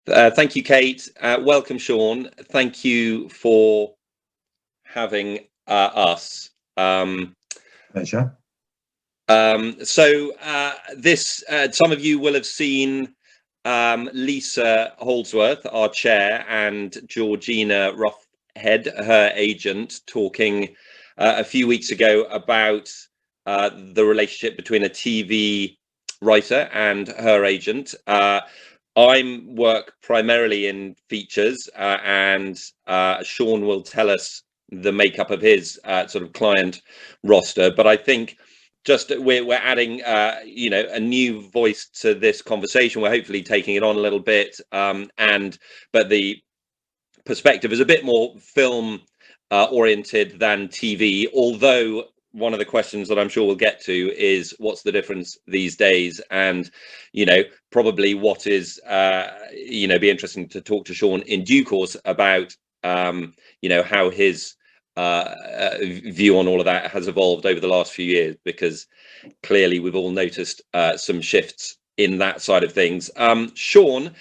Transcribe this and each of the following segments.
Thank you, Kate. Welcome, Sean. Thank you for having us. Pleasure. Some of you will have seen Lisa Holdsworth, our chair, and Georgina Roughhead, her agent, talking a few weeks ago about the relationship between a TV writer and her agent. I work primarily in features, and Sean will tell us the makeup of his sort of client roster. But I think just we're adding, a new voice to this conversation. We're hopefully taking it on a little bit, but the perspective is a bit more film oriented than TV. Although one of the questions that I'm sure we'll get to is what's the difference these days, and probably what is be interesting to talk to Sean in due course about how his view on all of that has evolved over the last few years, because clearly we've all noticed some shifts in that side of things. Sean,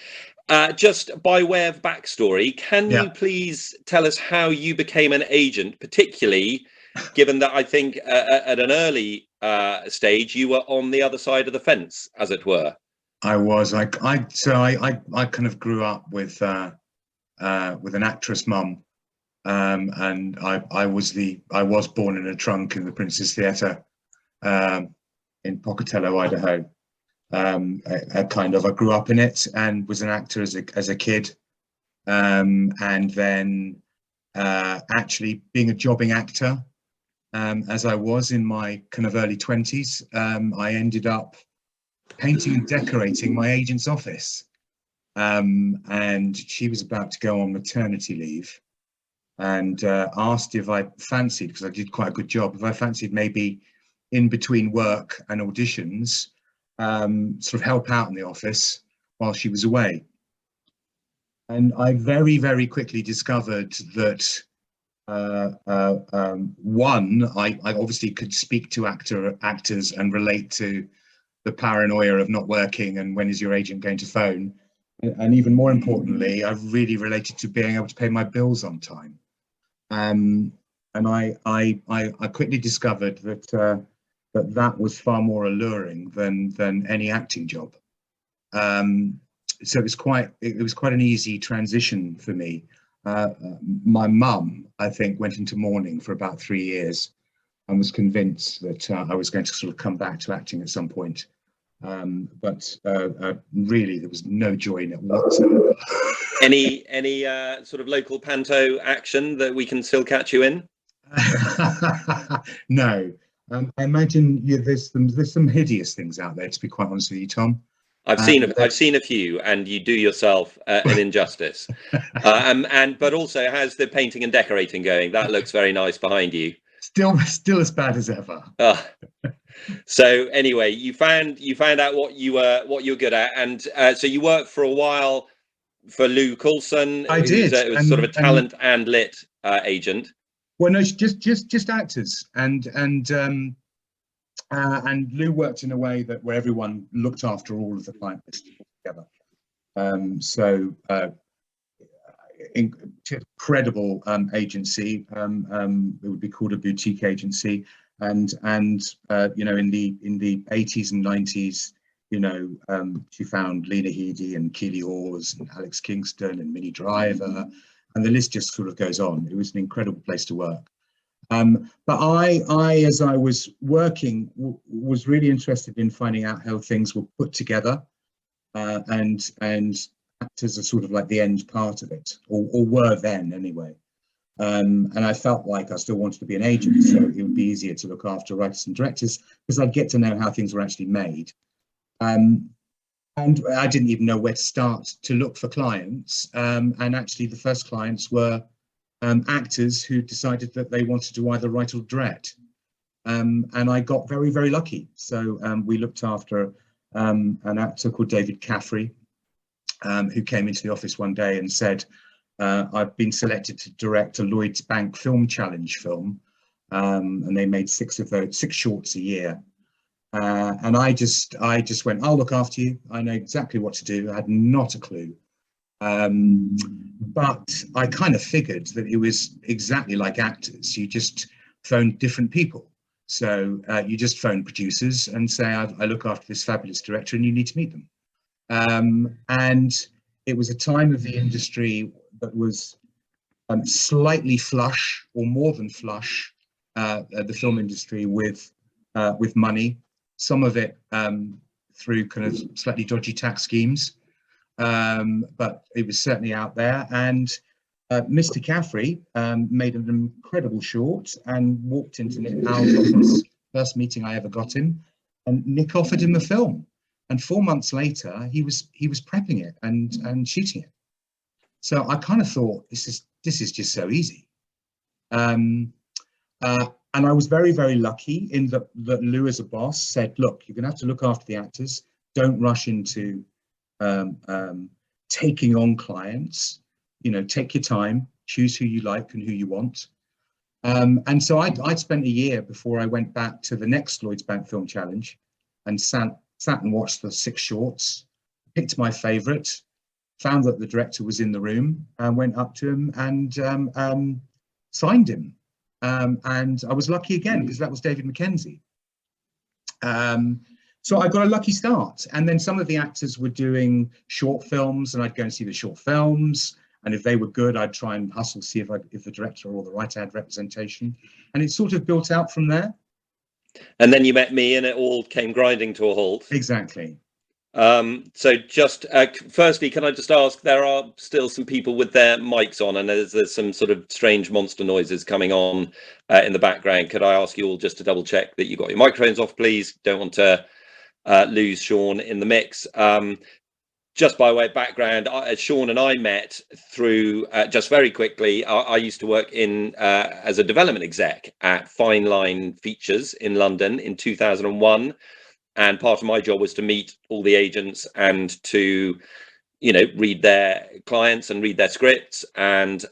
just by way of backstory, can you please tell us how you became an agent, particularly given that I think at an early stage you were on the other side of the fence, as it were? I was. I kind of grew up with an actress mum, and I was born in a trunk in the Prince's Theatre in Pocatello, Idaho. I grew up in it and was an actor as a kid, and then actually being a jobbing actor, as I was in my kind of early 20s, I ended up painting and decorating my agent's office, and she was about to go on maternity leave, and asked if I fancied, because I did quite a good job, if I fancied maybe in between work and auditions, sort of help out in the office while she was away. And I very, very quickly discovered that one, I obviously could speak to actors and relate to the paranoia of not working and when is your agent going to phone. And even more importantly, I really related to being able to pay my bills on time. And I quickly discovered that that was far more alluring than any acting job. So it was quite an easy transition for me. My mum, I think, went into mourning for about 3 years and was convinced that I was going to sort of come back to acting at some point. But really, there was no joy in it whatsoever. Any sort of local panto action that we can still catch you in? No. I imagine there's some hideous things out there, to be quite honest with you, Tom. I've seen a few, and you do yourself an injustice. But also, how's the painting and decorating going? That looks very nice behind you. Still as bad as ever. So anyway, you found out what you were good at, and so you worked for a while for Lou Coulson. I did. It was sort of a talent and lit agent. Well, no, just actors, and Lou worked in a way where everyone looked after all of the client lists together. Incredible agency. It would be called a boutique agency, and in the 80s and 90s, she found Lena Headey and Keely Hawes and Alex Kingston and Minnie Driver, and the list just sort of goes on. It was an incredible place to work. But I, as I was working, was really interested in finding out how things were put together, and actors are sort of like the end part of it, or were then anyway. And I felt like I still wanted to be an agent, so it would be easier to look after writers and directors because I'd get to know how things were actually made. And I didn't even know where to start to look for clients. And actually, the first clients were actors who decided that they wanted to either write or direct. And I got very, very lucky. So we looked after an actor called David Caffrey, who came into the office one day and said, I've been selected to direct a Lloyds Bank Film Challenge film. And they made 6 shorts a year. And I just went, I'll look after you. I know exactly what to do. I had not a clue. But I kind of figured that it was exactly like actors. You just phone different people. So you just phone producers and say, I look after this fabulous director and you need to meet them. And it was a time of the industry that was slightly flush, or more than flush, the film industry with money. Some of it through kind of slightly dodgy tax schemes, but it was certainly out there. And Mr. Caffrey made an incredible short and walked into Nick Powell's office. First meeting I ever got him, and Nick offered him the film. And 4 months later, he was prepping it and shooting it. So I kind of thought, this is just so easy. And I was very, very lucky in that Lou, as a boss, said, look, you're going to have to look after the actors. Don't rush into taking on clients. You know, take your time, choose who you like and who you want. And so I'd spent a year before I went back to the next Lloyds Bank Film Challenge and sat and watched the 6 shorts, picked my favourite, found that the director was in the room, and went up to him and signed him. And I was lucky again because that was David Mackenzie. So I got a lucky start. And then some of the actors were doing short films, and I'd go and see the short films. And if they were good, I'd try and hustle, see if the director or the writer had representation. And it sort of built out from there. And then you met me and it all came grinding to a halt. Exactly. So just firstly, can I just ask, there are still some people with their mics on, and there's some sort of strange monster noises coming on in the background. Could I ask you all just to double check that you got your microphones off, please? Don't want to lose Sean in the mix. Just by way of background, Sean and I met through, just very quickly, I used to work in as a development exec at Fine Line Features in London in 2001. And part of my job was to meet all the agents and to, you know, read their clients and read their scripts. And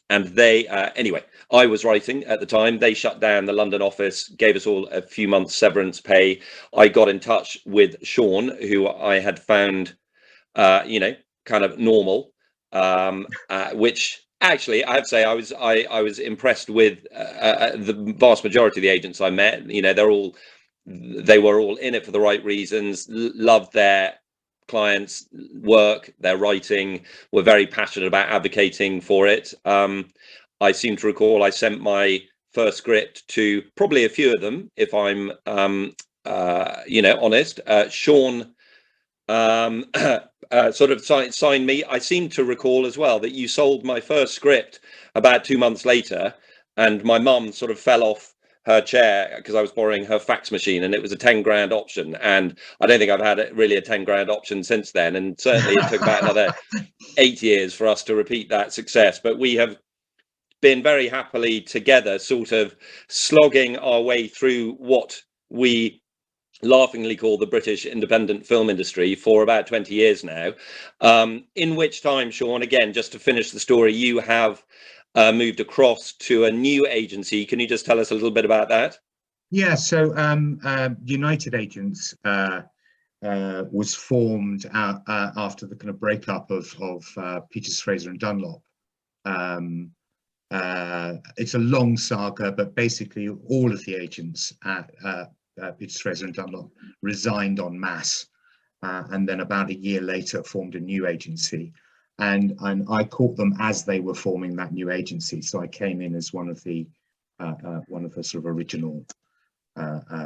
they, anyway, I was writing at the time. They shut down the London office, gave us all a few months severance pay. I got in touch with Sean, who I had found, you know, kind of normal, which actually I have to say I was impressed with the vast majority of the agents I met. You know, they were all in it for the right reasons, loved their clients' work, their writing, were very passionate about advocating for it. I seem to recall I sent my first script to probably a few of them, if I'm you know, honest. Sean sort of signed me. I seem to recall as well that you sold my first script about 2 months later, and my mum sort of fell off her chair because I was borrowing her fax machine, and it was a 10 grand option, and I don't think I've had really a 10 grand option since then, and certainly it took about another 8 years for us to repeat that success. But we have been very happily together, sort of slogging our way through what we laughingly call the British independent film industry for about 20 years now, in which time, Sean, again, just to finish the story, you have moved across to a new agency. Can you just tell us a little bit about that? Yeah, so United Agents was formed after the kind of breakup of Peters, Fraser and Dunlop. It's a long saga, but basically all of the agents at Peters, Fraser and Dunlop resigned en masse, and then about a year later formed a new agency. And I caught them as they were forming that new agency, so I came in as one of the sort of original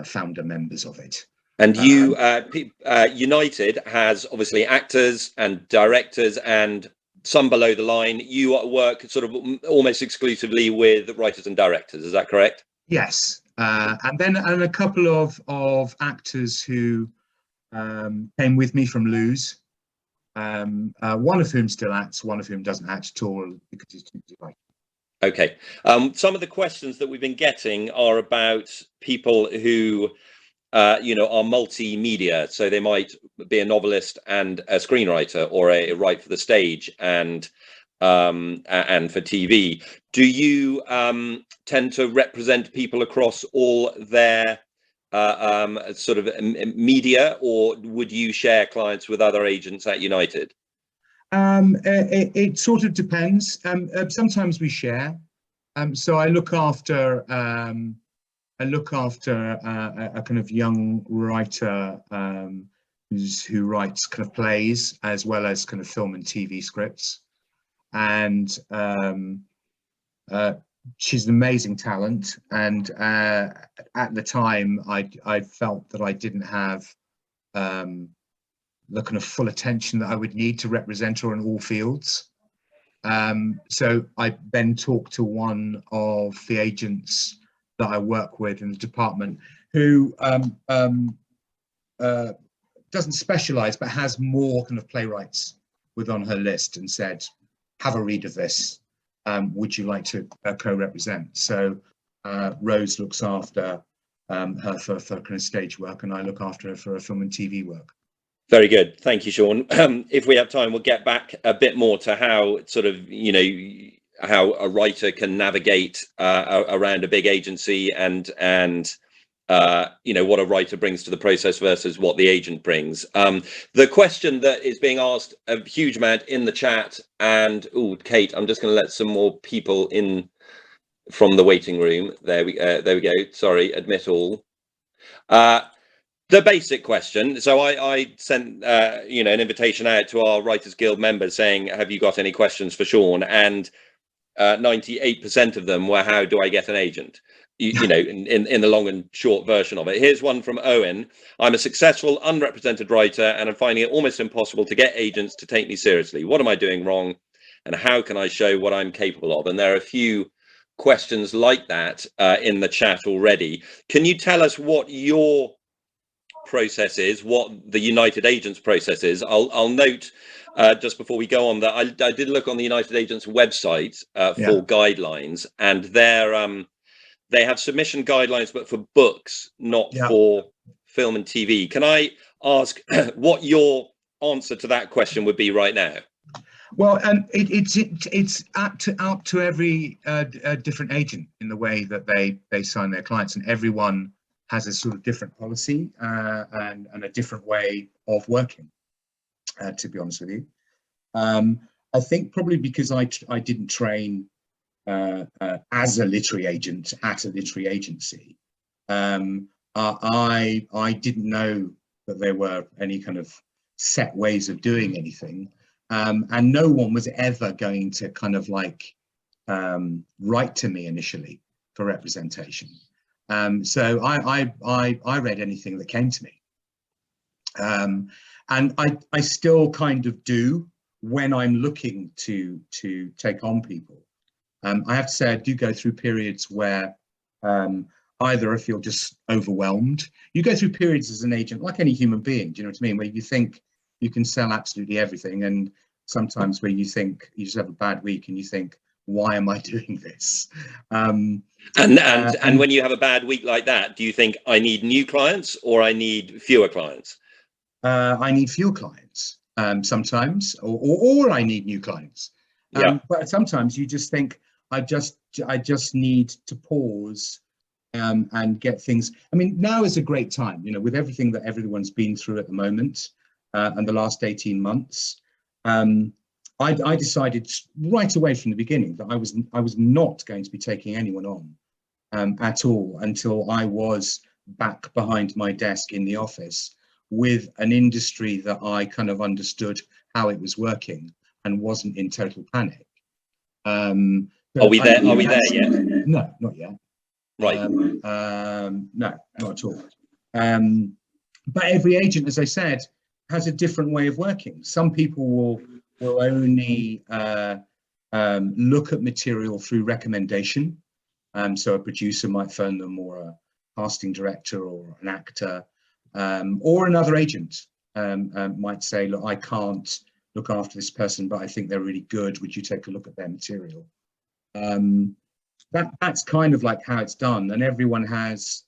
founder members of it. And you, United has obviously actors and directors and some below the line. You work sort of almost exclusively with writers and directors. Is that correct? Yes, and a couple of actors who came with me from Lou's. One of whom still acts, one of whom doesn't act at all because he's too busy. Okay. Some of the questions that we've been getting are about people who, you know, are multimedia. So they might be a novelist and a screenwriter, or a write for the stage and for TV. Do you tend to represent people across all their sort of media, or would you share clients with other agents at United? It sort of depends. Sometimes we share. So I look after a kind of young writer who writes kind of plays as well as kind of film and TV scripts, and she's an amazing talent. And at the time, I felt that I didn't have the kind of full attention that I would need to represent her in all fields. So I then talked to one of the agents that I work with in the department, who doesn't specialize but has more kind of playwrights on her list, and said, have a read of this. Would you like to co-represent? So Rose looks after her for kind of stage work, and I look after her for her film and TV work. Very good. Thank you, Sean. If we have time, we'll get back a bit more to how sort of, how a writer can navigate around a big agency and what a writer brings to the process versus what the agent brings. The question that is being asked a huge amount in the chat, and Kate, I'm just going to let some more people in from the waiting room. There we go. Sorry, admit all. The basic question. So I sent an invitation out to our Writers Guild members saying, have you got any questions for Sean? And 98% of them were, how do I get an agent? In the long and short version of it. Here's one from Owen. I'm a successful unrepresented writer and I'm finding it almost impossible to get agents to take me seriously. What am I doing wrong? And how can I show what I'm capable of? And there are a few questions like that in the chat already. Can you tell us what your process is, what the United Agents process is? I'll note just before we go on that I did look on the United Agents website for guidelines, and they have submission guidelines, but for books, not for film and TV. Can I ask what your answer to that question would be right now? Well, it's up to every different agent in the way that they sign their clients, and everyone has a sort of different policy and a different way of working, to be honest with you. I think probably because I didn't train as a literary agent at a literary agency, I didn't know that there were any kind of set ways of doing anything, and no one was ever going to kind of like write to me initially for representation. So I read anything that came to me, and I still kind of do when I'm looking to take on people. I have to say I do go through periods where either I feel just overwhelmed. You go through periods as an agent, like any human being, do you know what I mean, where you think you can sell absolutely everything, and sometimes where you think you just have a bad week and you think, why am I doing this? And when you have a bad week like that, do you think I need new clients or I need fewer clients? I need fewer clients sometimes, or I need new clients. But sometimes you just think, I just need to pause and get things. I mean, now is a great time, with everything that everyone's been through at the moment and the last 18 months. I decided right away from the beginning that I was not going to be taking anyone on at all until I was back behind my desk in the office with an industry that I kind of understood how it was working and wasn't in total panic. Are we there? Are we there yet? No, not yet. Right. No, not at all. But every agent, as I said, has a different way of working. Some people will only look at material through recommendation. So a producer might phone them, or a casting director, or an actor, or another agent might say, look, I can't look after this person, but I think they're really good. Would you take a look at their material? That's kind of like how it's done, and everyone has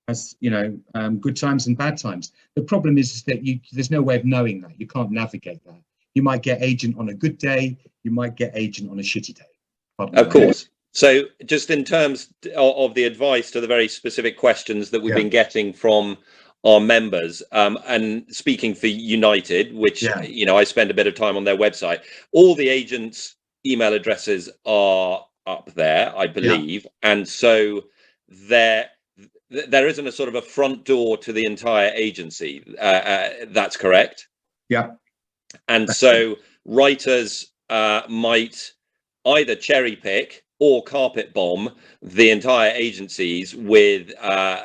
good times and bad times. The problem is that there's no way of knowing that. You can't navigate that. You might get agent on a good day, you might get agent on a shitty day. Of course. So just in terms of the advice to the very specific questions that we've been getting from our members. And speaking for United, which, Yeah. you know, I spend a bit of time on their website, all the agents' email addresses are up there, I believe. And so there isn't a sort of a front door to the entire agency. That's correct. Yeah. And so writers might either cherry pick or carpet bomb the entire agencies with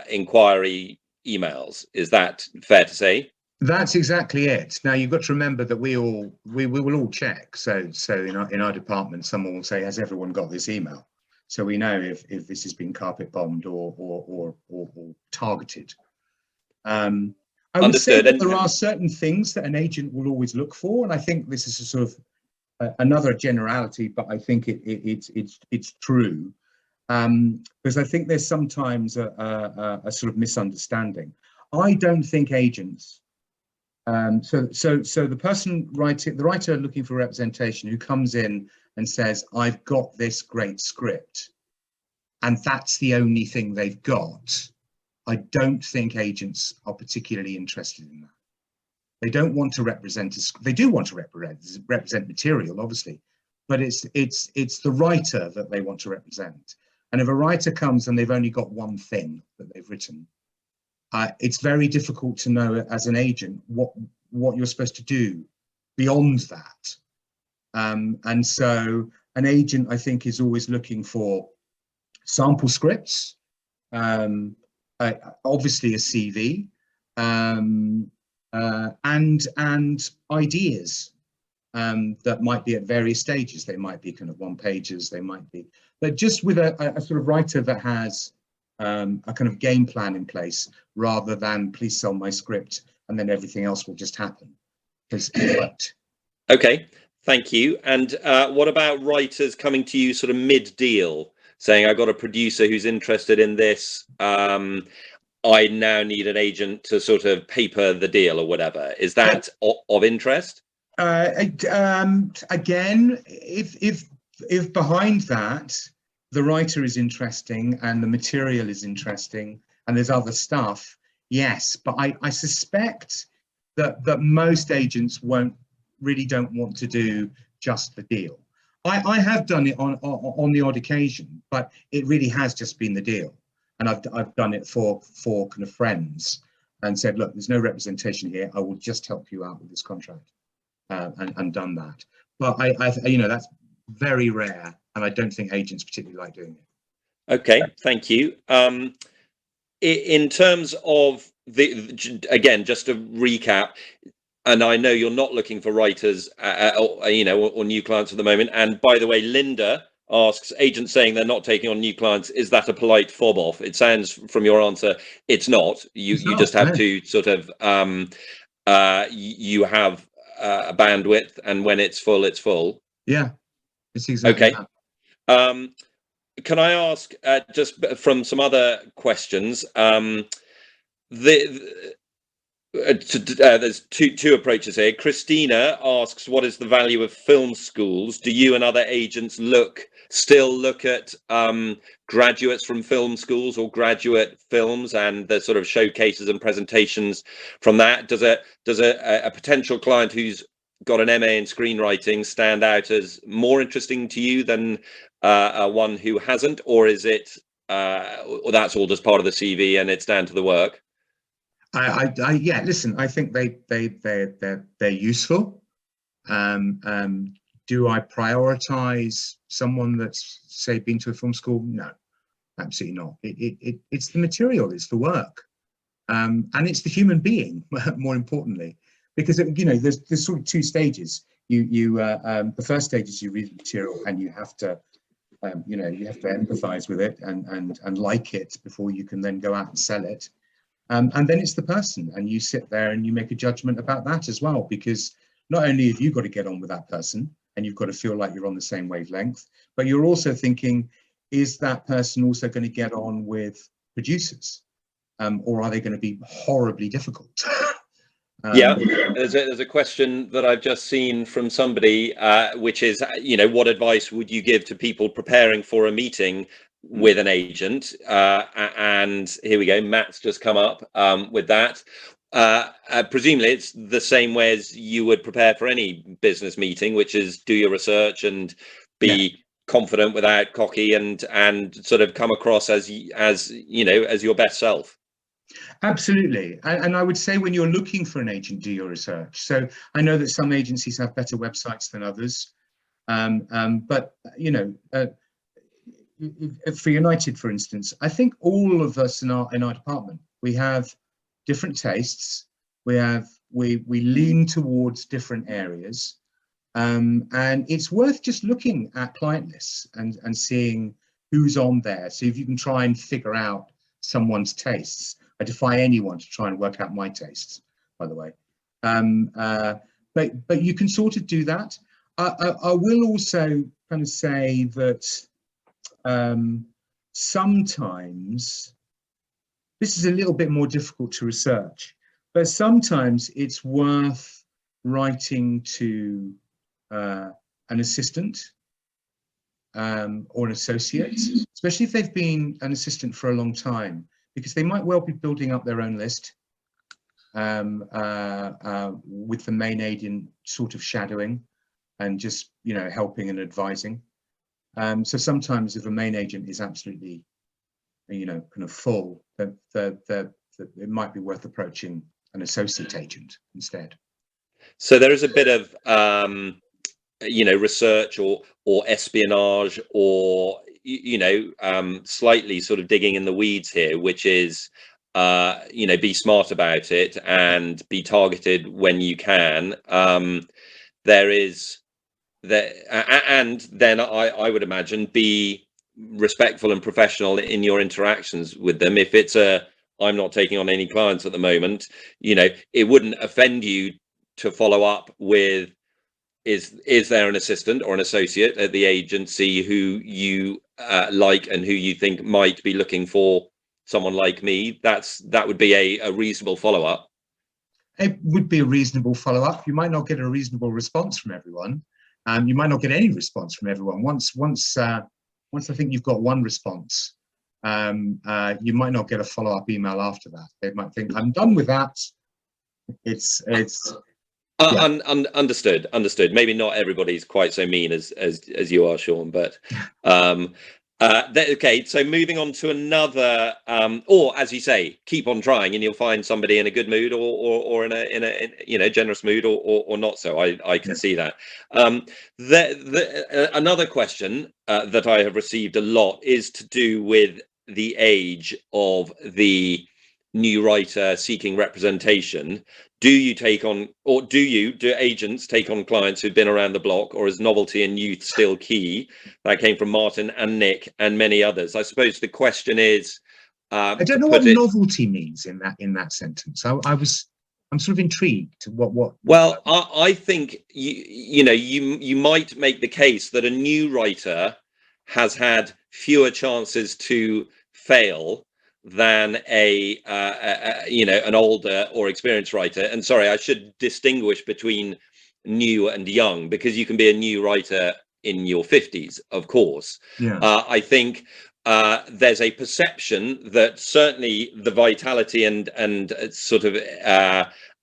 inquiry emails. Is that fair to say? That's exactly it. Now you've got to remember that we will all check. So in our department, someone will say, "Has everyone got this email?" So we know if this has been carpet bombed or targeted. I would say Understood. that there are certain things that an agent will always look for, and I think this is a sort of another generality, but I think it's true, because I think there's sometimes a sort of misunderstanding. I don't think agents. So the writer looking for representation who comes in and says, "I've got this great script," and that's the only thing they've got. I don't think agents are particularly interested in that. They don't want to represent us. They do want to represent material, obviously, but it's the writer that they want to represent. And if a writer comes and they've only got one thing that they've written, it's very difficult to know as an agent what you're supposed to do beyond that. And so an agent, I think, is always looking for sample scripts, obviously a CV, and ideas that might be at various stages. They might be kind of one pages, they might be, but just with a sort of writer that has a kind of game plan in place, rather than "please sell my script and then everything else will just happen." Because it won't. Okay, thank you. And what about writers coming to you sort of mid-deal, saying, "I've got a producer who's interested in this. I now need an agent to sort of paper the deal," or whatever. Is that of interest? Again, if behind that the writer is interesting and the material is interesting and there's other stuff, yes. But I suspect that most agents don't want to do just the deal. I have done it on the odd occasion, but it really has just been the deal. And I've done it for kind of friends and said, "Look, there's no representation here. I will just help you out with this contract," and done that. But I you know, that's very rare, and I don't think agents particularly like doing it. Okay, thank you. In terms of again, just to recap, and I know you're not looking for writers, or new clients at the moment. And by the way, Linda asks, agents saying they're not taking on new clients, is that a polite fob off? It sounds from your answer, it's not. You just have to sort of, you have a bandwidth, and when it's full, it's full. Yeah, it's exactly okay. That. Can I ask, just from some other questions, there's two approaches here. Christina asks, what is the value of film schools? Do you and other agents still look at graduates from film schools or graduate films and the sort of showcases and presentations from that? Does a potential client who's got an MA in screenwriting stand out as more interesting to you than one who hasn't, or is it or that's all just part of the CV and it's down to the work? Yeah, listen, I think they're useful. Do I prioritize someone that's, say, been to a film school? No, absolutely not. It's the material, it's the work, and it's the human being, more importantly, because there's sort of two stages. The first stage is you read the material and you have to empathize with it and like it before you can then go out and sell it. And then it's the person, and you sit there and you make a judgment about that as well, because not only have you got to get on with that person and you've got to feel like you're on the same wavelength, but you're also thinking, is that person also going to get on with producers, or are they going to be horribly difficult? Yeah, there's a question that I've just seen from somebody, which is, what advice would you give to people preparing for a meeting with an agent, and here we go, Matt's just come up with that. Presumably it's the same way as you would prepare for any business meeting, which is do your research and be confident without cocky, and sort of come across as you know, as your best self. Absolutely. And I would say when you're looking for an agent, do your research. So I know that some agencies have better websites than others, but you know, for United, for instance, I think all of us in our department, we have different tastes. We lean towards different areas, and it's worth just looking at client lists and seeing who's on there. So if you can try and figure out someone's tastes, I defy anyone to try and work out my tastes, by the way. But you can sort of do that. I will also kind of say that sometimes this is a little bit more difficult to research, but sometimes it's worth writing to an assistant or an associate, especially if they've been an assistant for a long time, because they might well be building up their own list with the main agent sort of shadowing and just, you know, helping and advising. So sometimes if a main agent is absolutely, you know, kind of full, it might be worth approaching an associate agent instead. So there is a bit of you know, research or espionage, or you know, slightly sort of digging in the weeds here, which is you know, be smart about it and be targeted when you can. There is that, and then I would imagine be respectful and professional in your interactions with them. If it's I'm not taking on any clients at the moment, you know, it wouldn't offend you to follow up with, is there an assistant or an associate at the agency who you like and who you think might be looking for someone like me? That would be a reasonable follow-up. It would be a reasonable follow-up. You might not get a reasonable response from everyone. You might not get any response from everyone. Once I think you've got one response, you might not get a follow-up email after that. They might think, I'm done with that. It's yeah. Understood. Maybe not everybody's quite so mean as you are, Sean, but okay. So moving on to another, or as you say, keep on trying, and you'll find somebody in a good mood, or in a you know, generous mood, or not so. I can see that. Another question that I have received a lot is to do with the age of the new writer seeking representation. Do you take on, or do agents take on clients who've been around the block, or is novelty and youth still key? That came from Martin and Nick and many others. I suppose the question is, I don't know what novelty means in that sentence. I'm sort of intrigued. Well, I think you know, you might make the case that a new writer has had fewer chances to fail than a you know, an older or experienced writer. And sorry, I should distinguish between new and young, because you can be a new writer in your 50s, of course. Yeah. I think there's a perception that certainly the vitality and sort of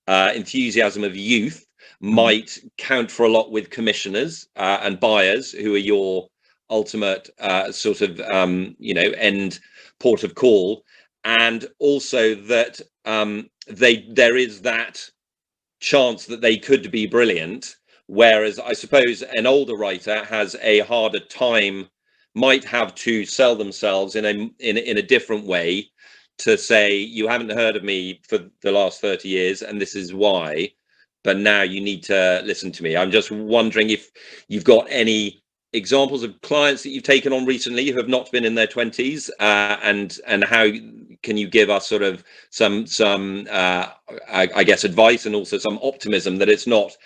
enthusiasm of youth might count for a lot with commissioners and buyers, who are your ultimate sort of you know, end port of call. And also that there is that chance that they could be brilliant, whereas I suppose an older writer has a harder time, might have to sell themselves in a different way, to say, you haven't heard of me for the last 30 years and this is why, but now you need to listen to me. I'm just wondering if you've got any examples of clients that you've taken on recently who have not been in their 20s, and how can you give us sort of some I guess advice, and also some optimism that it's not,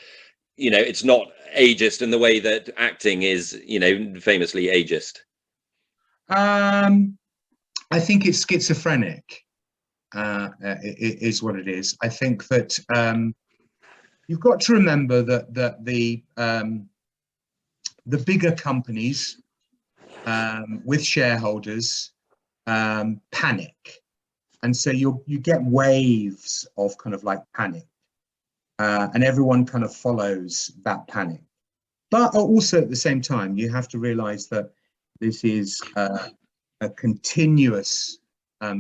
you know, it's not ageist in the way that acting is, you know, famously ageist. I think it's schizophrenic, is what it is. I think that you've got to remember that the bigger companies with shareholders, panic. And so you get waves of kind of like panic, and everyone kind of follows that panic. But also at the same time, you have to realize that this is a continuous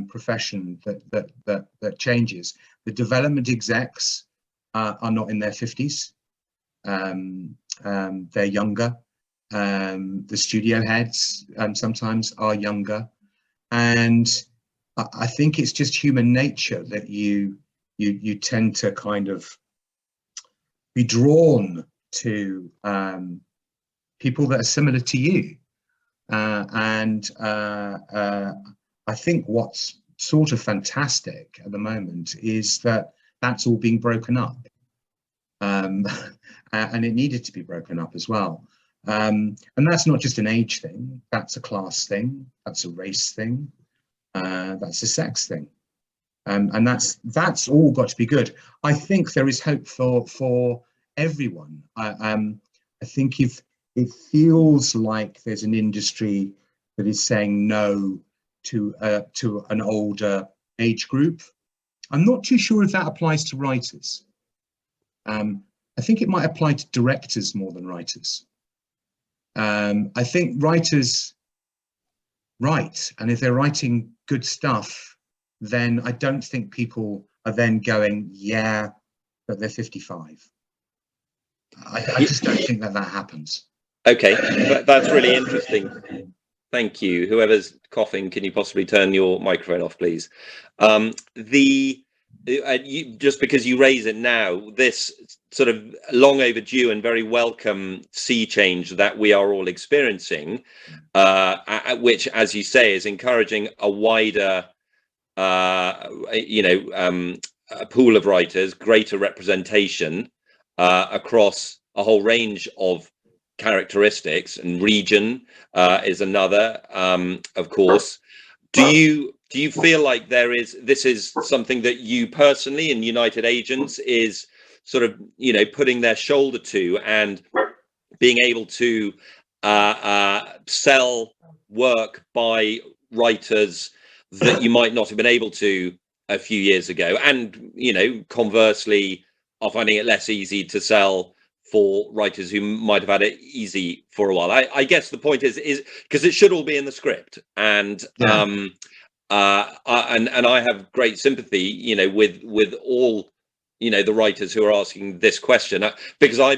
profession that changes. The development execs are not in their 50s. They're younger. The studio heads sometimes are younger. And I think it's just human nature that you tend to kind of be drawn to people that are similar to you. And I think what's sort of fantastic at the moment is that that's all being broken up. And it needed to be broken up as well. And that's not just an age thing, that's a class thing, that's a race thing, that's a sex thing. And that's all got to be good. I think there is hope for everyone. I think if it feels like there's an industry that is saying no to an older age group. I'm not too sure if that applies to writers. I think it might apply to directors more than writers. I think writers write, and if they're writing good stuff, then I don't think people are then going, yeah, but they're 55. I just don't think that happens. Okay, that's really interesting. Thank you. Whoever's coughing, can you possibly turn your microphone off, please? Just because you raise it now, this sort of long overdue and very welcome sea change that we are all experiencing, which, as you say, is encouraging a wider, a pool of writers, greater representation across a whole range of characteristics, and region is another, of course. Do you feel like this is something that you personally in United Agents is sort of putting their shoulder to, and being able to sell work by writers that you might not have been able to a few years ago, and conversely are finding it less easy to sell for writers who might have had it easy for a while? I guess the point is because it should all be in the script, and yeah. And I have great sympathy, with all, the writers who are asking this question, because I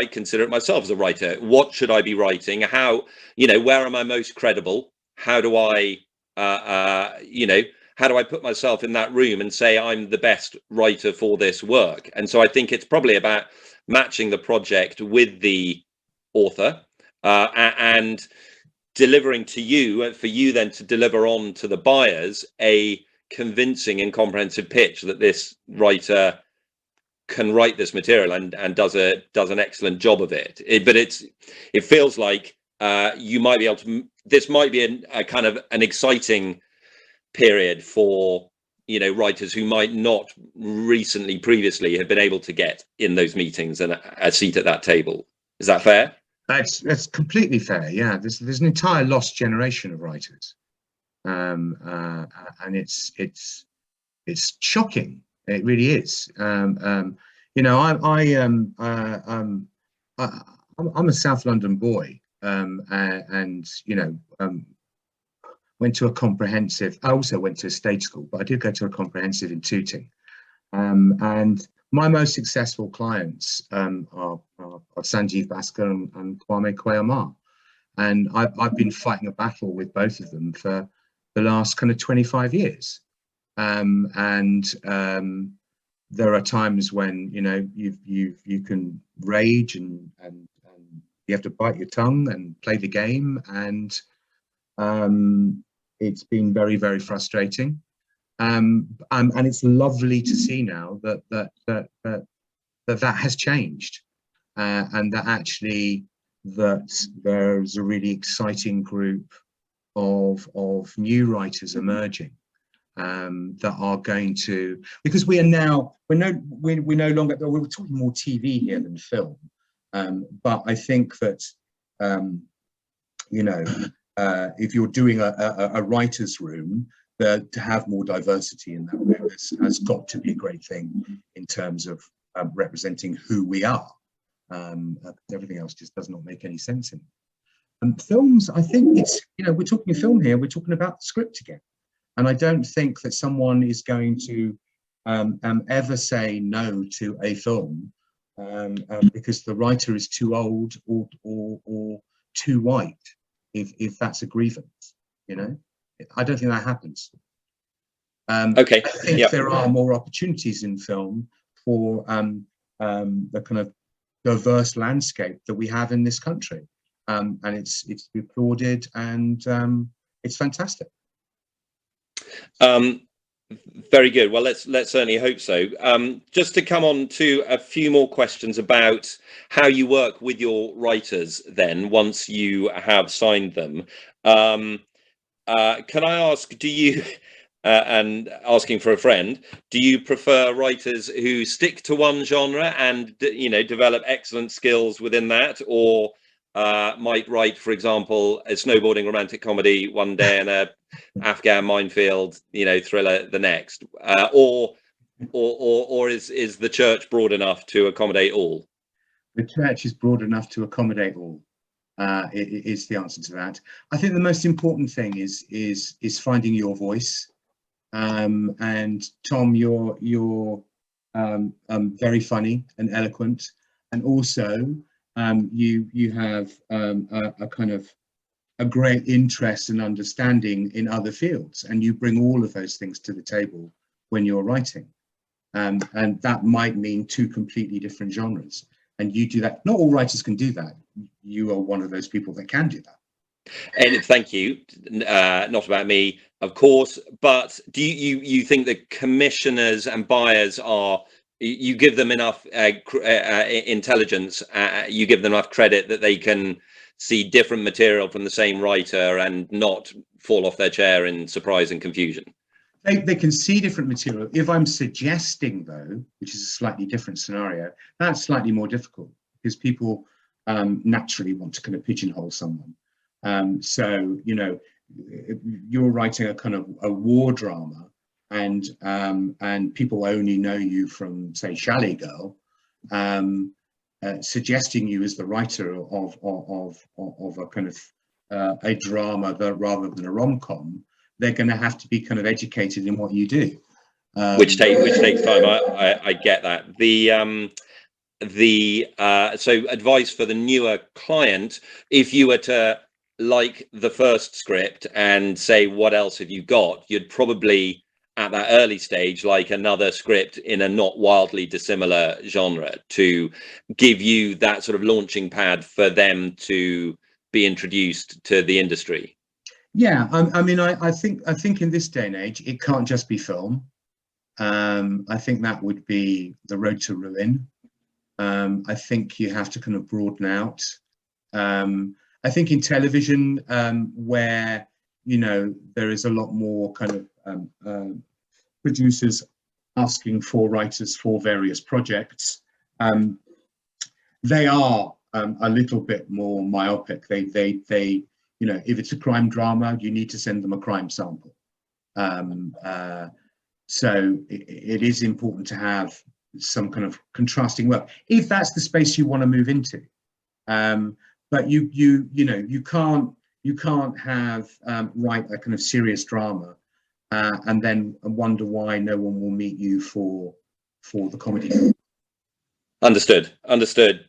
consider it myself as a writer. What should I be writing? How, where am I most credible? How do I, how do I put myself in that room and say I'm the best writer for this work? And so I think it's probably about matching the project with the author, and delivering to you, for you then to deliver on to the buyers a convincing and comprehensive pitch that this writer can write this material and does an excellent job of it. But it feels like you might be able to. This might be a kind of an exciting period for writers who might not previously have been able to get in those meetings and a seat at that table. Is that fair? That's completely fair. Yeah, there's an entire lost generation of writers, and it's shocking. It really is. I'm a South London boy, and went to a comprehensive. I also went to a stage school, but I did go to a comprehensive in Tooting, and my most successful clients are Sanjeev Bhaskar and Kwame Kwei-Armah. And I've been fighting a battle with both of them for the last kind of 25 years. And there are times when, you can rage and you have to bite your tongue and play the game. And it's been very, very frustrating. And it's lovely to see now that has changed, and that actually there's a really exciting group of new writers emerging, that are going to, because we're no longer, we're talking more TV here than film, but I think that if you're doing a writer's room, to have more diversity in that room has got to be a great thing in terms of representing who we are. Everything else just does not make any sense in films. I think it's, we're talking film here, we're talking about the script again. And I don't think that someone is going to ever say no to a film because the writer is too old or too white, if that's a grievance. I don't think that happens. Okay. I think there are more opportunities in film for the kind of diverse landscape that we have in this country, and it's to be applauded, and it's fantastic. Very good. Well, let's certainly hope so. Just to come on to a few more questions about how you work with your writers then once you have signed them. Can I ask, do you and asking for a friend, do you prefer writers who stick to one genre and develop excellent skills within that, or might write, for example, a snowboarding romantic comedy one day and a Afghan minefield thriller the next, or is the church broad enough to accommodate all? The church is broad enough to accommodate all. Is the answer to that. I think the most important thing is finding your voice. And Tom, you're very funny and eloquent, and also you have a kind of a great interest and understanding in other fields, and you bring all of those things to the table when you're writing, and that might mean two completely different genres, and you do that. Not all writers can do that. You are one of those people that can do that. And thank you. Not about me, of course, but do you think that commissioners and buyers you give them enough intelligence, you give them enough credit that they can see different material from the same writer and not fall off their chair in surprise and confusion? They can see different material. If I'm suggesting, though, which is a slightly different scenario, that's slightly more difficult because people naturally want to kind of pigeonhole someone. So, if you're writing a kind of a war drama and people only know you from, say, Chalet Girl, suggesting you as the writer of a kind of a drama rather than a rom-com, they're going to have to be kind of educated in what you do, which takes time. I get that. So advice for the newer client: if you were to like the first script and say, what else have you got, you'd probably at that early stage like another script in a not wildly dissimilar genre to give you that sort of launching pad for them to be introduced to the industry. Yeah, I mean, I think in this day and age, it can't just be film. I think that would be the road to ruin. I think you have to kind of broaden out. I think in television, where there is a lot more kind of producers asking for writers for various projects, they are a little bit more myopic. They if it's a crime drama, you need to send them a crime sample. So it is important to have some kind of contrasting work if that's the space you want to move into. But you can't have write a kind of serious drama and then wonder why no one will meet you for the comedy. Understood.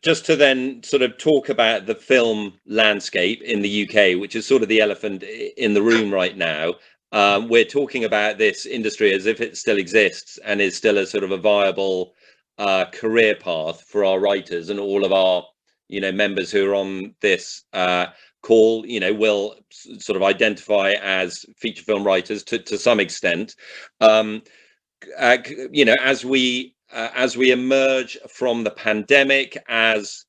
Just to then sort of talk about the film landscape in the UK, which is sort of the elephant in the room right now. We're talking about this industry as if it still exists and is still a sort of a viable career path for our writers, and all of our members who are on this call will sort of identify as feature film writers to some extent. As we emerge from the pandemic, as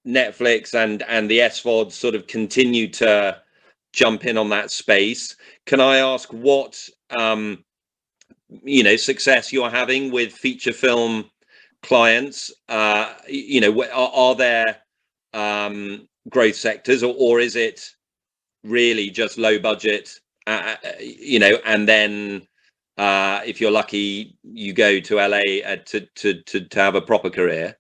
Netflix and the SVOD sort of continue to jump in on that space, can I ask what success you're having with feature film clients? Are there growth sectors, or is it really just low budget, and then if you're lucky, you go to LA to have a proper career.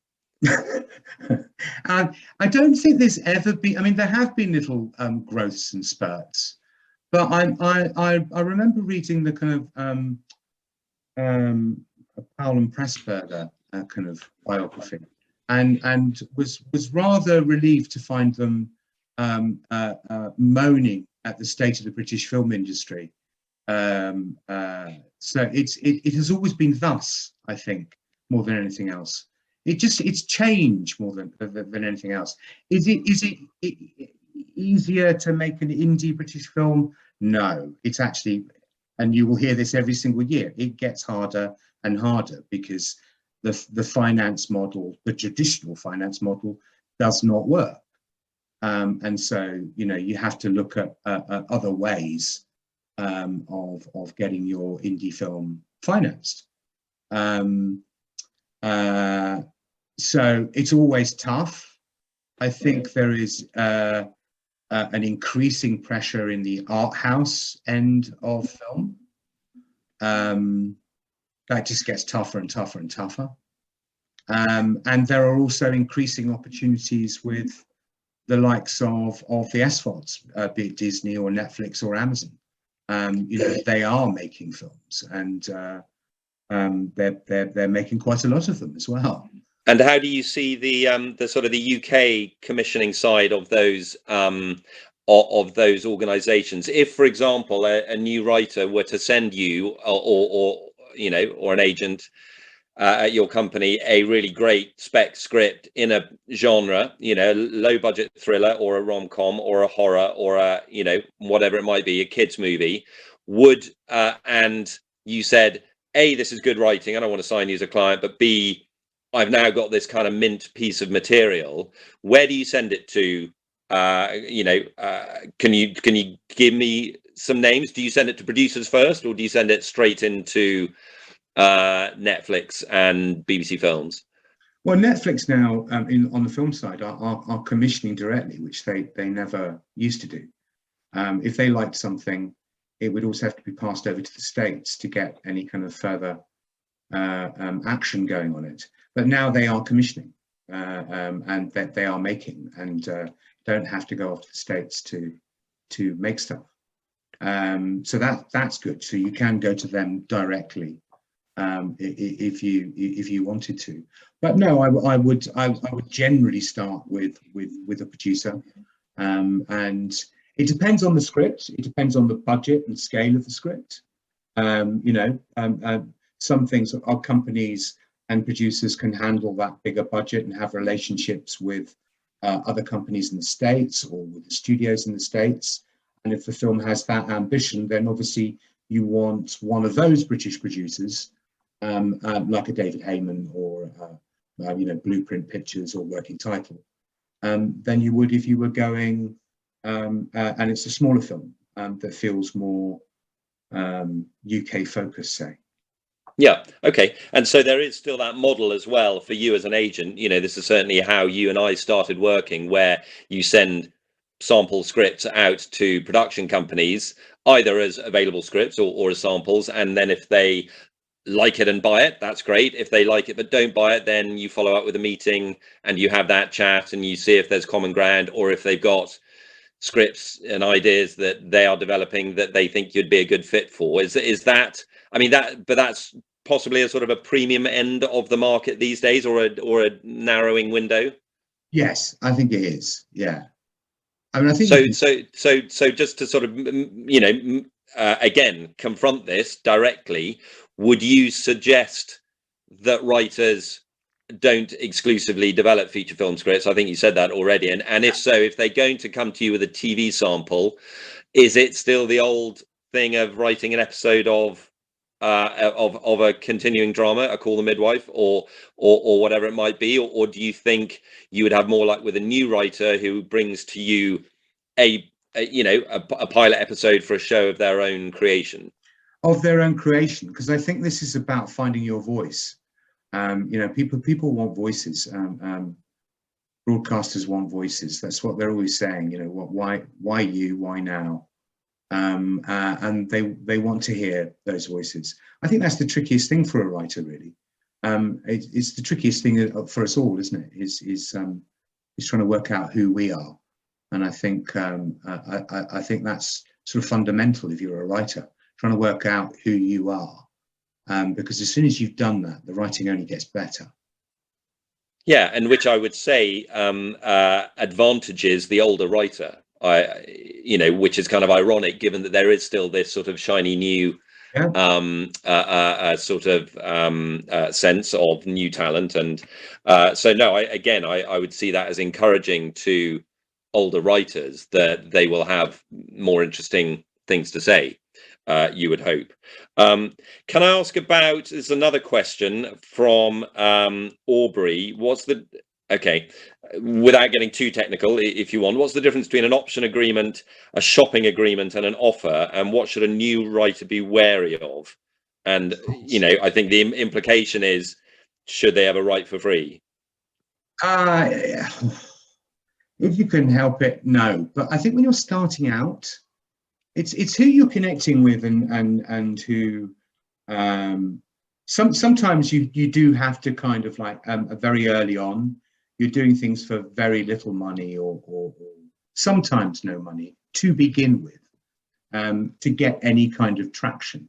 I don't think there's ever been. I mean, there have been little growths and spurts, but I remember reading the kind of Powell and Pressburger kind of biography, and was rather relieved to find them moaning at the state of the British film industry. So it has always been thus, I think, more than anything else. It's change more than anything else. Is it easier to make an indie British film? No, it's actually, and you will hear this every single year, it gets harder and harder because the finance model, the traditional finance model, does not work. And so, you have to look at other ways of getting your indie film financed. So it's always tough. I think there is an increasing pressure in the art house end of film. That just gets tougher and tougher and tougher. And there are also increasing opportunities with the likes of the SVODs, be it Disney or Netflix or Amazon. They are making films, and they're making quite a lot of them as well. And how do you see the sort of the UK commissioning side of those organisations? If, for example, a new writer were to send you or an agent at your company a really great spec script in a genre, low budget thriller or a rom-com or a horror or a whatever it might be, a kids movie, and you said, A, this is good writing, I don't want to sign you as a client, but B, I've now got this kind of mint piece of material, where do you send it to? Can you give me some names? Do you send it to producers first, or do you send it straight into Netflix and BBC Films? Well, Netflix now on the film side are commissioning directly, which they never used to do. If they liked something, it would also have to be passed over to the States to get any kind of further action going on it. But now they are commissioning and that they are making, and don't have to go off to the States to make stuff. So that's good. So you can go to them directly if you wanted to. But no, I would generally start with a producer, and it depends on the script. It depends on the budget and scale of the script. Some things our companies and producers can handle that bigger budget and have relationships with other companies in the States or with the studios in the States. And if the film has that ambition, then obviously you want one of those British producers, like a David Heyman or Blueprint Pictures or Working Title, than you would if you were going, and it's a smaller film that feels more UK focused, say. Yeah. Okay. And so there is still that model as well for you as an agent. This is certainly how you and I started working, where you send sample scripts out to production companies, either as available scripts or as samples. And then if they like it and buy it, that's great. If they like it but don't buy it, then you follow up with a meeting and you have that chat and you see if there's common ground, or if they've got scripts and ideas that they are developing that they think you'd be a good fit for. Is that, I mean, but that's possibly a sort of a premium end of the market these days, or a narrowing window? Yes, I think it is. Yeah. I mean, I think so just to sort of again confront this directly, would you suggest that writers don't exclusively develop feature film scripts? I think you said that already, and if so, if they're going to come to you with a TV sample, is it still the old thing of writing an episode of a continuing drama, A Call the Midwife, or whatever it might be, or do you think you would have more luck with a new writer who brings to you a pilot episode for a show of their own creation? Of their own creation, because I think this is about finding your voice. People want voices. broadcasters want voices. That's what they're always saying. You know, why you, why now? And they want to hear those voices. I think that's the trickiest thing for a writer, really. It's the trickiest thing for us all, isn't it? Is trying to work out who we are. And I think I think that's sort of fundamental if you're a writer, trying to work out who you are, because as soon as you've done that, the writing only gets better. Yeah, and which I would say advantages the older writer. Which is kind of ironic, given that there is still this sort of shiny new sort of sense of new talent, and so no, I would see that as encouraging to older writers, that they will have more interesting things to say. You would hope. Can I ask about, there's another question from Aubrey. Without getting too technical, if you want, what's the difference between an option agreement, a shopping agreement, and an offer, and what should a new writer be wary of? And I think the implication is, should they ever write for free? If you can help it, no. But I think when you're starting out, it's who you're connecting with, and who sometimes you do have to kind of like very early on, you're doing things for very little money or sometimes no money to begin with, to get any kind of traction.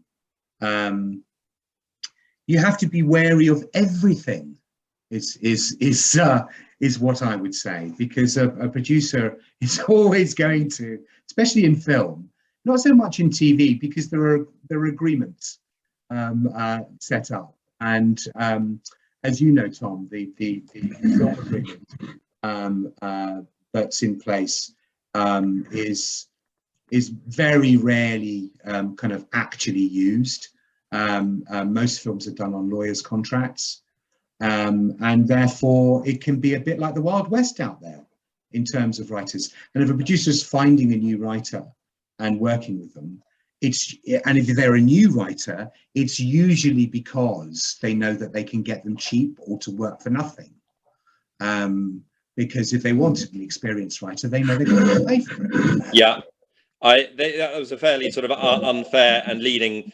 You have to be wary of everything is what I would say, because a producer is always going to, especially in film, not so much in TV, because there are agreements set up, and as you know, Tom, the film agreement that's in place is very rarely kind of actually used. Most films are done on lawyers' contracts, and therefore it can be a bit like the Wild West out there in terms of writers. And if a producer's finding a new writer and working with them, and if they're a new writer, it's usually because they know that they can get them cheap or to work for nothing. Because if they wanted an experienced writer, they know they're going to pay for it. Yeah. That was a fairly sort of unfair and leading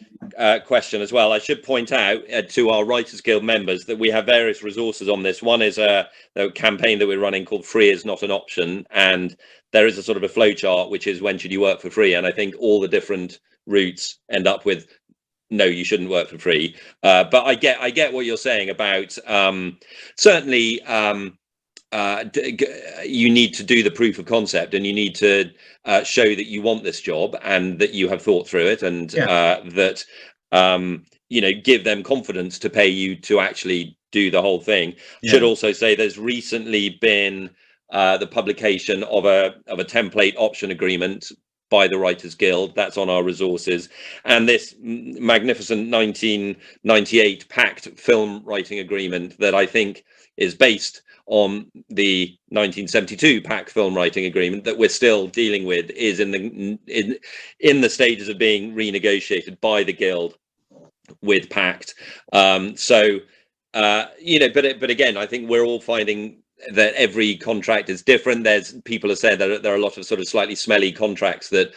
question as well. I should point out to our Writers Guild members that we have various resources on this. One is a campaign that we're running called Free is Not an Option, and there is a sort of a flow chart, which is when should you work for free, and I think all the different routes end up with no, you shouldn't work for free. But I get what you're saying about certainly you need to do the proof of concept, and you need to show that you want this job and that you have thought through it, and that give them confidence to pay you to actually do the whole thing. Should also say there's recently been the publication of a template option agreement by the Writers Guild. That's on our resources, and this magnificent 1998 pact film writing agreement that I think is based on the 1972 pact film writing agreement that we're still dealing with is in the stages of being renegotiated by the Guild with pact. But again, I think we're all finding that every contract is different. People have said that there are a lot of sort of slightly smelly contracts that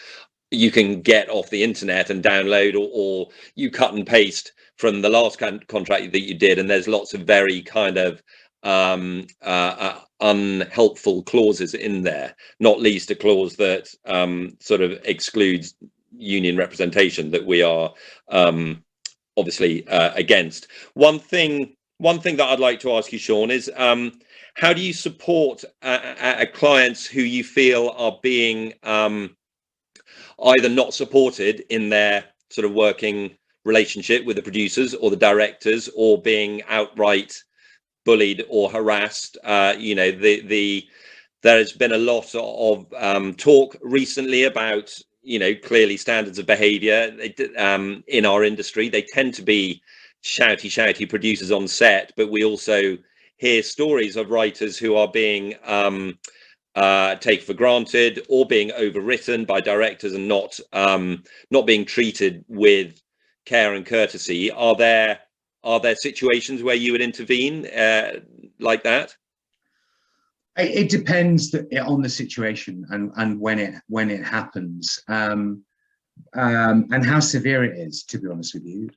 you can get off the internet and download, or you cut and paste from the last contract that you did, and there's lots of very kind of unhelpful clauses in there, not least a clause that sort of excludes union representation that we are obviously against. One thing that I'd like to ask you, Sean, is how do you support clients who you feel are being either not supported in their sort of working relationship with the producers or the directors, or being outright bullied or harassed? There has been a lot of talk recently about clearly standards of behavior in our industry. They tend to be shouty producers on set, but we also hear stories of writers who are being taken for granted or being overwritten by directors and not being treated with care and courtesy. Are there situations where you would intervene like that? It depends on the situation and when it happens, and how severe it is, to be honest with you.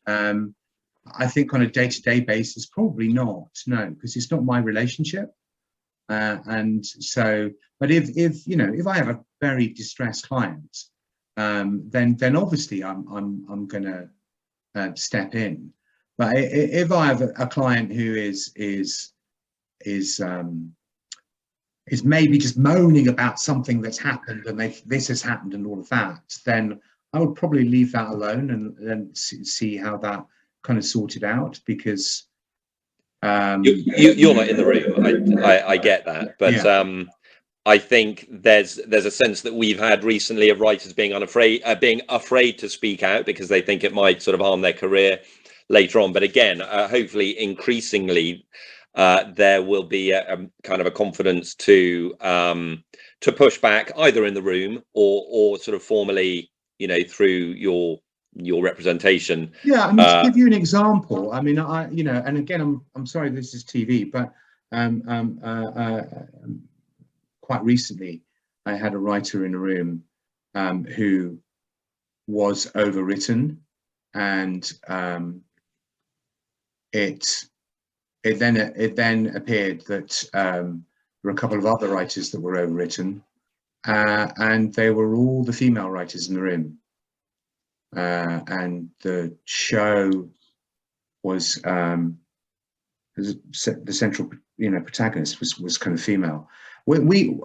I think on a day-to-day basis, probably not, no, because it's not my relationship. And so, but if you know, if I have a very distressed client, then obviously I'm going to step in. But if I have a client who is maybe just moaning about something that's happened and this has happened and all of that, then I would probably leave that alone and then see how that kind of sorted out, because you're not in the room. I get that, but yeah. I think there's a sense that we've had recently of writers being afraid to speak out because they think it might sort of harm their career later on. But again, hopefully increasingly there will be a kind of a confidence to push back either in the room or sort of formally, you know, through your representation. Yeah, I mean, to give you an example, I mean, you know, and again, I'm sorry this is TV, but quite recently I had a writer in a room who was overwritten, and it then appeared that there were a couple of other writers that were overwritten, and they were all the female writers in the room. And the show was the central, you know, protagonist was kind of female. We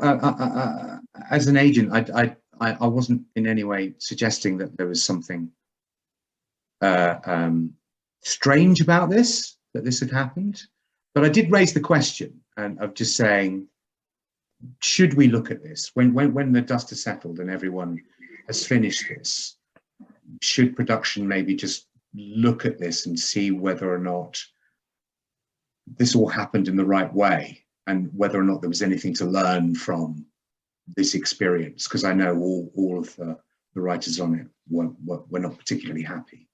as an agent, I wasn't in any way suggesting that there was something strange about this, that this had happened, but I did raise the question of just saying, should we look at this when the dust has settled and everyone has finished this? Should production maybe just look at this and see whether or not this all happened in the right way, and whether or not there was anything to learn from this experience? Because I know all of the writers on it were not particularly happy.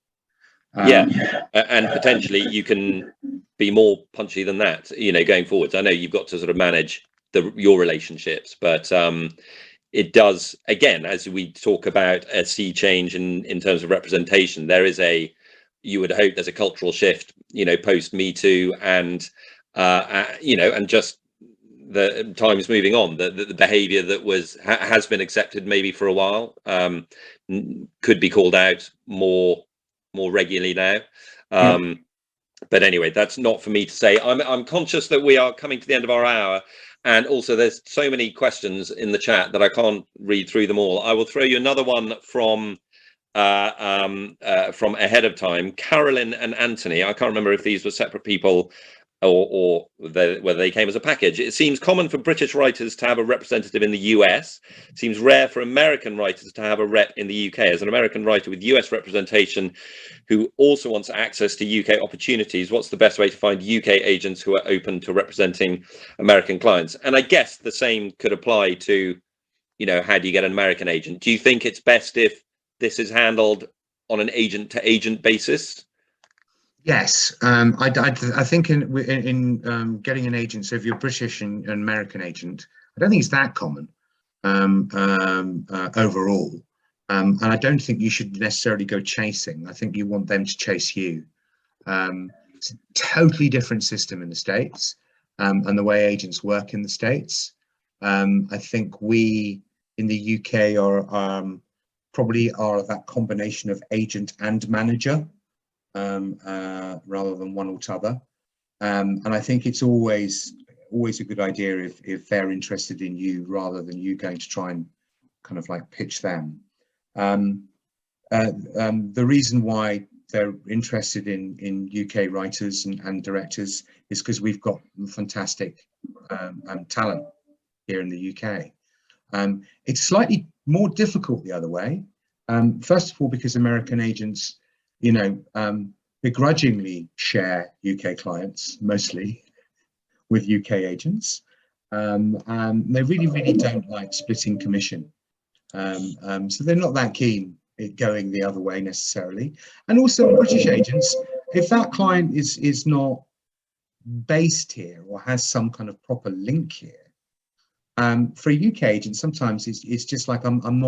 Yeah, and potentially you can be more punchy than that, you know, going forwards. I know you've got to sort of manage your relationships, but it does, again, as we talk about a sea change in terms of representation, there is you would hope there's a cultural shift, you know, post Me Too, and you know, and just the times moving on, the behavior that has been accepted maybe for a while could be called out more regularly now. But anyway, that's not for me to say. I'm conscious that we are coming to the end of our hour, and also there's so many questions in the chat that I can't read through them all. I will throw you another one from ahead of time. Carolyn and Anthony, I can't remember if these were separate people or whether they came as a package. It seems common for British writers to have a representative in the US. It seems rare for American writers to have a rep in the UK. As an American writer with US representation who also wants access to UK opportunities, what's the best way to find UK agents who are open to representing American clients? And I guess the same could apply to, you know, how do you get an American agent? Do you think it's best if this is handled on an agent to agent basis? Yes, I think in getting an agent, so if you're British and an American agent, I don't think it's that common overall. And I don't think you should necessarily go chasing. I think you want them to chase you. It's a totally different system in the States, and the way agents work in the States. I think we in the UK are probably that combination of agent and manager, rather than one or t'other. And I think it's always a good idea if they're interested in you rather than you going to try and kind of like pitch them. The reason why they're interested in UK writers and directors is because we've got fantastic talent here in the UK. It's slightly more difficult the other way. First of all, because American agents, you know, begrudgingly share UK clients mostly with UK agents. They really don't like splitting commission. So they're not that keen at going the other way necessarily. And also British agents, if that client is not based here or has some kind of proper link here, For a UK agent, sometimes it's just like I'm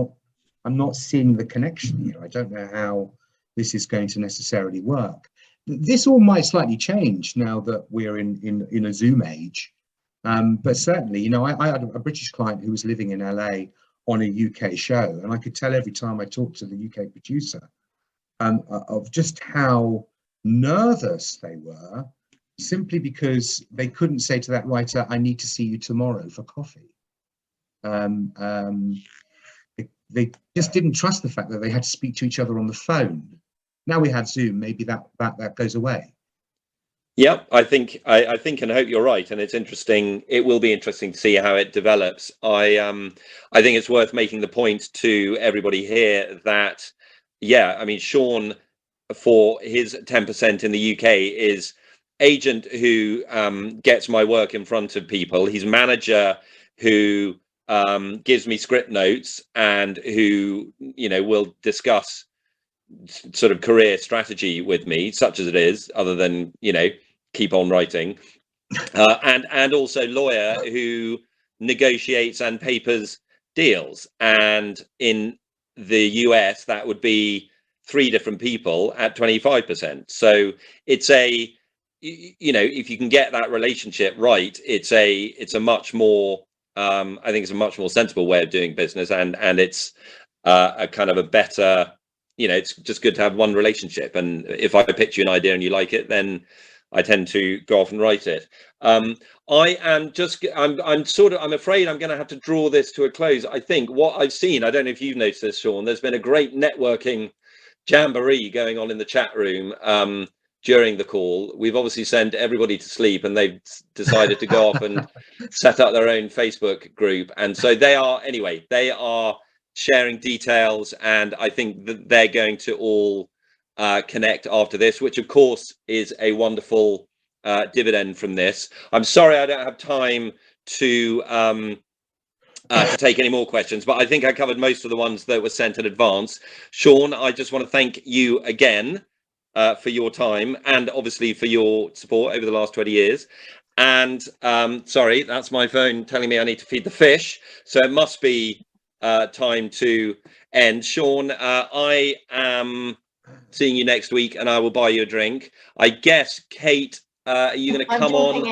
not seeing the connection here. I don't know how this is going to necessarily work. This all might slightly change now that we're in a Zoom age. But certainly, you know, I had a British client who was living in LA on a UK show, and I could tell every time I talked to the UK producer of just how nervous they were, simply because they couldn't say to that writer, "I need to see you tomorrow for coffee." They just didn't trust the fact that they had to speak to each other on the phone. Now we have Zoom, maybe that goes away. Yeah, I think and hope you're right, and it's interesting. It will be interesting to see how it develops. I think it's worth making the point to everybody here that, yeah, I mean, Sean, for his 10% in the UK, is agent who gets my work in front of people. He's manager who gives me script notes and who, you know, will discuss sort of career strategy with me, such as it is, other than, you know, keep on writing, and also lawyer who negotiates and papers deals. And in the US, that would be 3 different people at 25%. So it's a, you know, if you can get that relationship right, it's a much more, I think it's a much more sensible way of doing business, and it's a kind of a better, you know, it's just good to have one relationship. And if I pitch you an idea and you like it, then I tend to go off and write it. I'm afraid I'm going to have to draw this to a close. I think what I've seen, I don't know if you've noticed this, Sean, there's been a great networking jamboree going on in the chat room during the call. We've obviously sent everybody to sleep, and they've decided to go off and set up their own Facebook group. And so they are sharing details, and I think that they're going to all connect after this, which of course is a wonderful dividend from this. I'm sorry I don't have time to take any more questions, but I think I covered most of the ones that were sent in advance. Sean, I just want to thank you again for your time, and obviously for your support over the last 20 years. And sorry, that's my phone telling me I need to feed the fish, so it must be time to end. Sean, I am seeing you next week, and I will buy you a drink. I guess, Kate, are you going to come on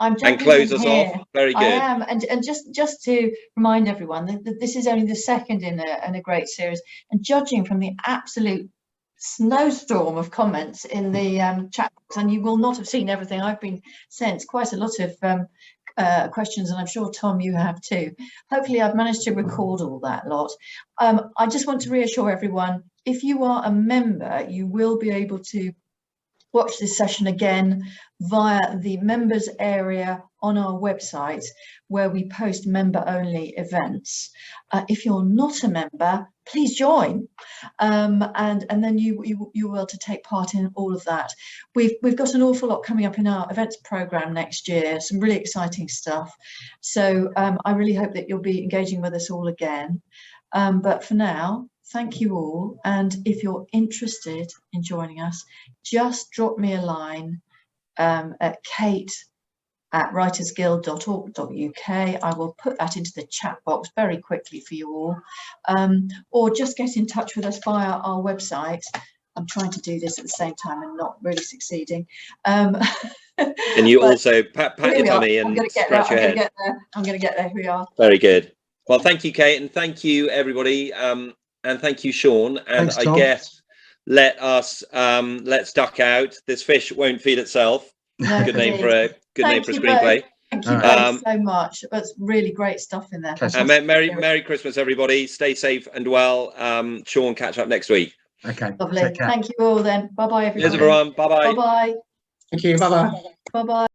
and close us off? Very good. I am, and just to remind everyone that this is only the second in a great series, and judging from the absolute snowstorm of comments in the chat box, and you will not have seen everything. I've been sent quite a lot of questions, and I'm sure, Tom, you have too. Hopefully I've managed to record all that lot. I just want to reassure everyone, if you are a member, you will be able to watch this session again via the members area on our website, where we post member only events. If you're not a member, please join, and then you will to take part in all of that. We've got an awful lot coming up in our events program next year, some really exciting stuff. So I really hope that you'll be engaging with us all again. But for now, thank you all, and if you're interested in joining us, just drop me a line at kate@writersguild.org.uk. I will put that into the chat box very quickly for you all, or just get in touch with us via our website. I'm trying to do this at the same time and not really succeeding. And you also pat your tummy and scratch your head. I'm going to get there. Here we are. Very good. Well, thank you, Kate, and thank you, everybody. And thank you, Sean. And thanks, I guess let's duck out. This fish won't feed itself. No, good name for a screenplay. Thank you both so much. That's really great stuff in there. Merry Christmas, everybody. Stay safe and well. Sean, catch up next week. Okay. Lovely. Thank you all then. Bye bye, everybody. Cheers, everyone. Bye bye. Bye bye. Thank you. Bye bye. Bye bye.